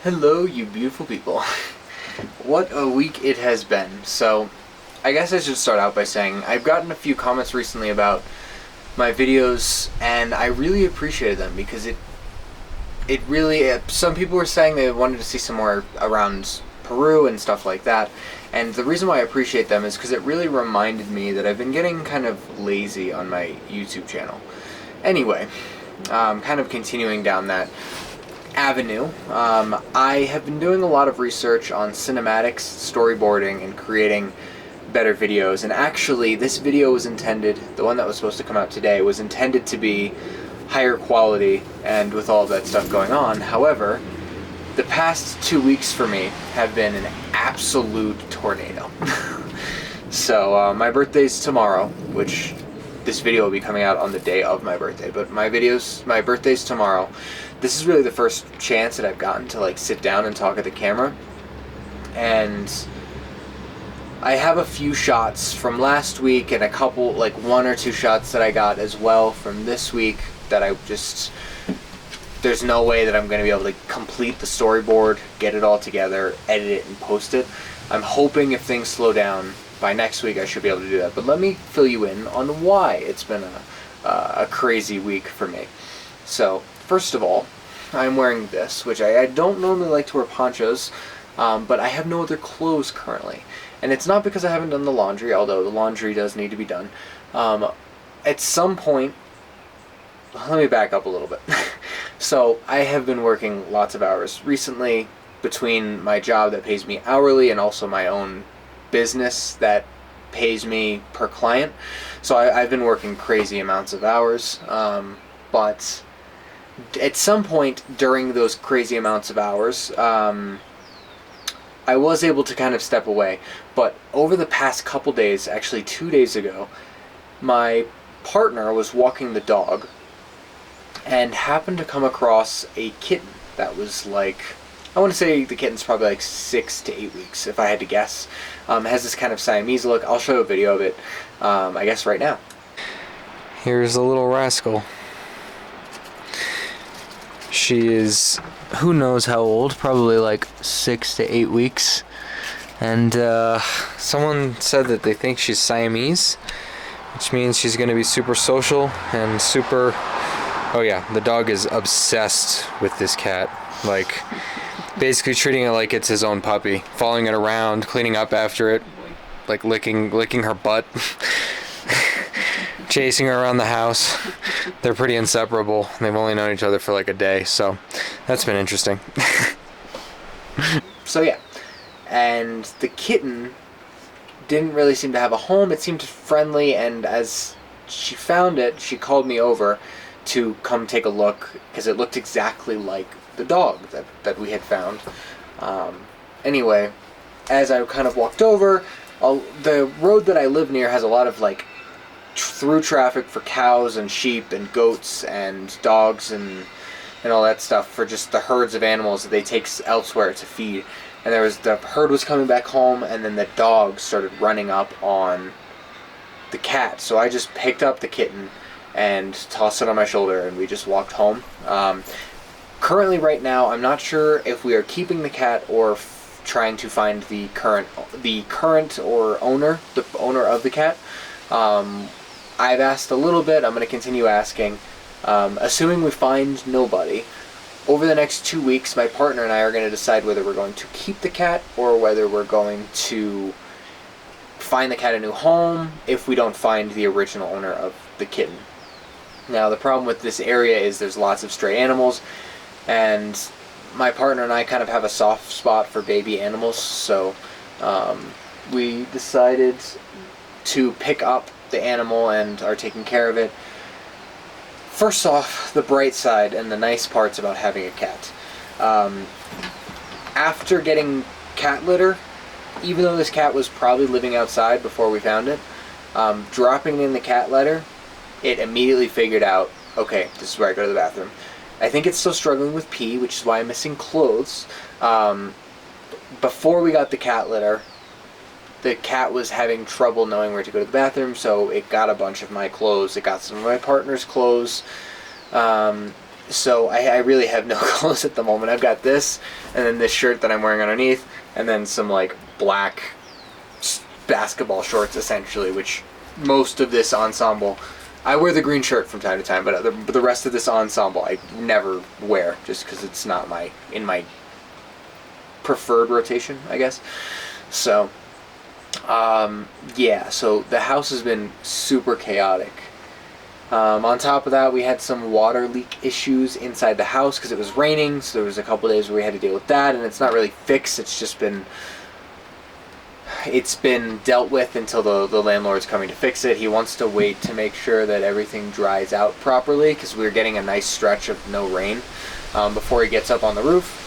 Hello, you beautiful people. What a week it has been. So, I guess I should start out by saying I've gotten a few comments recently about my videos, and I really appreciated them because it really. Some people were saying they wanted to see some more around Peru and stuff like that, and the reason why I appreciate them is because it really reminded me that I've been getting kind of lazy on my YouTube channel. Anyway, kind of continuing down that avenue. I have been doing a lot of research on cinematics, storyboarding, and creating better videos. And actually, this video was intended, the one that was supposed to come out today, was intended to be higher quality and with all that stuff going on. However, the past 2 weeks for me have been an absolute tornado. So, my birthday's tomorrow, which this video will be coming out on the day of my birthday, but my birthday's tomorrow. This is really the first chance that I've gotten to like sit down and talk at the camera, and I have a few shots from last week and a couple, like one or two shots that I got as well from this week that there's no way that I'm going to be able to complete the storyboard, get it all together, edit it, and post it. I'm hoping if things slow down by next week I should be able to do that. But let me fill you in on why it's been a crazy week for me. So, first of all, I'm wearing this, which I don't normally like to wear ponchos, but I have no other clothes currently. And it's not because I haven't done the laundry, although the laundry does need to be done. At some point, let me back up a little bit. So, I have been working lots of hours recently between my job that pays me hourly and also my own business that pays me per client. So I've been working crazy amounts of hours, but at some point during those crazy amounts of hours, I was able to kind of step away. But over the past couple days, actually 2 days ago, my partner was walking the dog and happened to come across a kitten that was like, I want to say the kitten's probably like 6 to 8 weeks, if I had to guess. It has this kind of Siamese look. I'll show you a video of it, I guess, right now. Here's the little rascal. She is, who knows how old, probably like 6 to 8 weeks. And someone said that they think she's Siamese, which means she's going to be super social and super... Oh yeah, the dog is obsessed with this cat. Like, basically treating it like it's his own puppy, following it around, cleaning up after it, like licking her butt, chasing her around the house. They're pretty inseparable. They've only known each other for like a day, so that's been interesting. So yeah, and the kitten didn't really seem to have a home. It seemed friendly, and as she found it, she called me over to come take a look because it looked exactly like the dog that we had found. Anyway, as I kind of walked over, the road that I live near has a lot of like through traffic for cows and sheep and goats and dogs and all that stuff for just the herds of animals that they take elsewhere to feed. And the herd was coming back home, and then the dog started running up on the cat. So I just picked up the kitten and tossed it on my shoulder, and we just walked home. Currently, right now, I'm not sure if we are keeping the cat or trying to find the current or owner, the owner of the cat. I've asked a little bit. I'm going to continue asking. Assuming we find nobody, over the next 2 weeks, my partner and I are going to decide whether we're going to keep the cat or whether we're going to find the cat a new home if we don't find the original owner of the kitten. Now, the problem with this area is there's lots of stray animals, and my partner and I kind of have a soft spot for baby animals, so we decided to pick up the animal and are taking care of it. First off, the bright side and the nice parts about having a cat. After getting cat litter, even though this cat was probably living outside before we found it, dropping in the cat litter, it immediately figured out, okay, this is where I go to the bathroom. I think it's still struggling with pee, which is why I'm missing clothes. Before we got the cat litter, the cat was having trouble knowing where to go to the bathroom, so it got a bunch of my clothes. It got some of my partner's clothes. So I really have no clothes at the moment. I've got this, and then this shirt that I'm wearing underneath, and then some like black basketball shorts essentially, which most of this ensemble, I wear the green shirt from time to time, but the rest of this ensemble I never wear just because it's not in my preferred rotation, I guess. So yeah, so the house has been super chaotic. On top of that, we had some water leak issues inside the house because it was raining, so there was a couple days where we had to deal with that, and it's not really fixed. It's been dealt with until the landlord's coming to fix it. He wants to wait to make sure that everything dries out properly because we're getting a nice stretch of no rain before he gets up on the roof.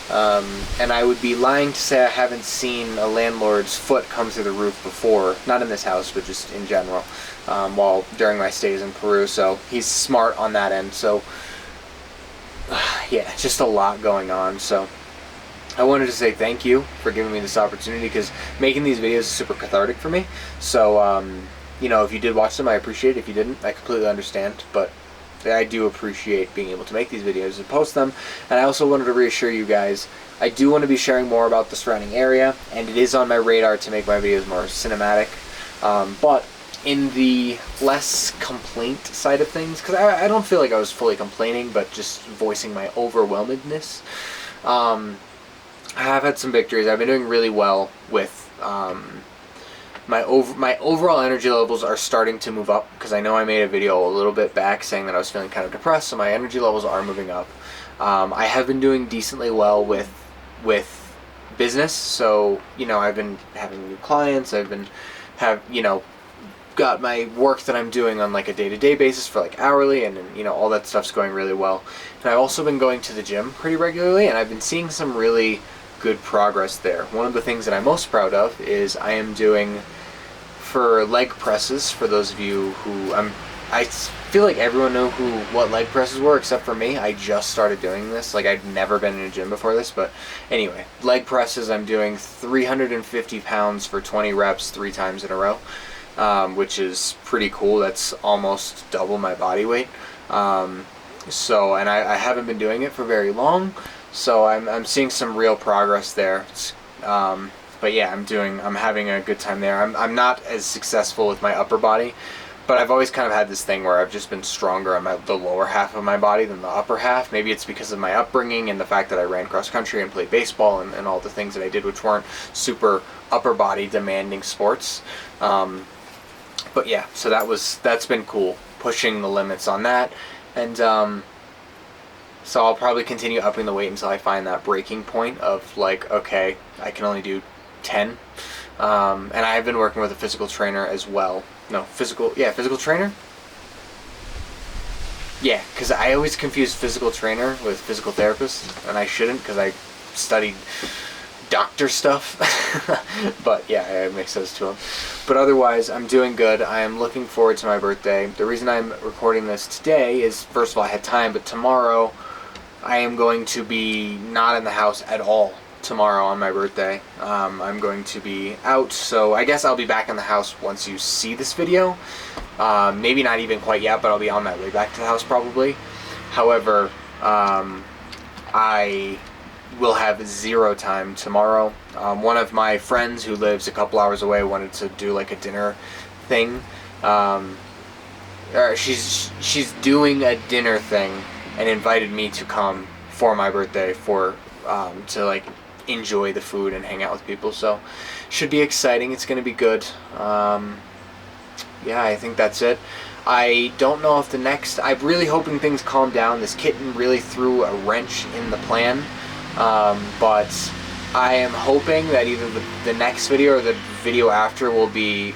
And I would be lying to say I haven't seen a landlord's foot come through the roof before, not in this house, but just in general, during my stays in Peru. So he's smart on that end. So yeah, just a lot going on. So I wanted to say thank you for giving me this opportunity because making these videos is super cathartic for me. So, you know, if you did watch them, I appreciate it. If you didn't, I completely understand. But I do appreciate being able to make these videos and post them. And I also wanted to reassure you guys, I do want to be sharing more about the surrounding area, and it is on my radar to make my videos more cinematic. But in the less complaint side of things, because I don't feel like I was fully complaining, but just voicing my overwhelmedness, I have had some victories. I've been doing really well with my overall energy levels are starting to move up because I know I made a video a little bit back saying that I was feeling kind of depressed, so my energy levels are moving up. I have been doing decently well with business, so you know I've been having new clients. I've been got my work that I'm doing on like a day-to-day basis for like hourly, and you know all that stuff's going really well. And I've also been going to the gym pretty regularly, and I've been seeing some really good progress there. One of the things that I'm most proud of is I am doing for leg presses. For those of you who I feel like everyone knew what leg presses were except for me. I just started doing this. Like I'd never been in a gym before this, but anyway, leg presses. I'm doing 350 pounds for 20 reps 3 times in a row, which is pretty cool. That's almost double my body weight. So, and I haven't been doing it for very long, so I'm seeing some real progress there. But yeah, I'm having a good time there. I'm not as successful with my upper body, but I've always kind of had this thing where I've just been stronger on the lower half of my body than the upper half. Maybe it's because of my upbringing and the fact that I ran cross country and played baseball and all the things that I did, which weren't super upper body demanding sports. But yeah, so that's been cool, pushing the limits on that. And so I'll probably continue upping the weight until I find that breaking point of like, okay, I can only do 10. And I've been working with a physical trainer as well. No, physical trainer? Yeah, because I always confuse physical trainer with physical therapist, and I shouldn't because I studied doctor stuff. But yeah, I mix those two up. But otherwise, I'm doing good. I am looking forward to my birthday. The reason I'm recording this today is, first of all, I had time, but tomorrow I am going to be not in the house at all tomorrow on my birthday. I'm going to be out, so I guess I'll be back in the house once you see this video. Maybe not even quite yet, but I'll be on my way back to the house probably. However, I will have 0 time tomorrow. One of my friends who lives a couple hours away wanted to do like a dinner thing. She's doing a dinner thing and invited me to come for my birthday to like enjoy the food and hang out with people. So should be exciting. It's gonna be good. Yeah, I think that's it. I don't know if I'm really hoping things calm down. This kitten really threw a wrench in the plan. But I am hoping that either the next video or the video after will be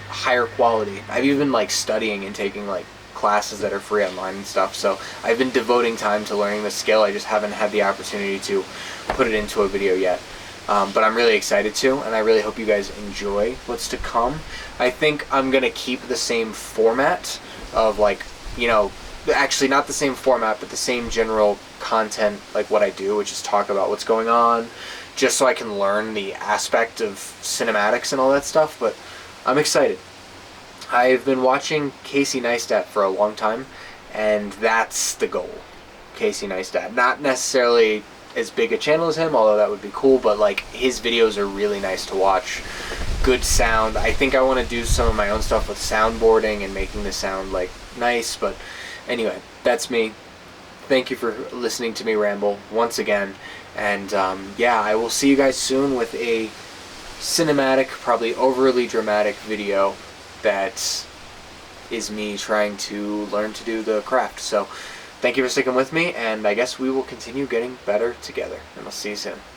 higher quality. I've even like studying and taking like classes that are free online and stuff, so I've been devoting time to learning the skill. I just haven't had the opportunity to put it into a video yet. But I'm really excited to, and I really hope you guys enjoy what's to come. I think I'm gonna keep the same format of like, you know, actually not the same format, but the same general content, like what I do, which is talk about what's going on, just so I can learn the aspect of cinematics and all that stuff. But I'm excited. I've been watching Casey Neistat for a long time, and that's the goal. Casey Neistat. Not necessarily as big a channel as him, although that would be cool, but like his videos are really nice to watch. Good sound. I think I want to do some of my own stuff with soundboarding and making the sound like nice, but anyway, that's me. Thank you for listening to me ramble once again, and yeah, I will see you guys soon with a cinematic, probably overly dramatic video that is me trying to learn to do the craft. So thank you for sticking with me, and I guess we will continue getting better together, and I'll see you soon.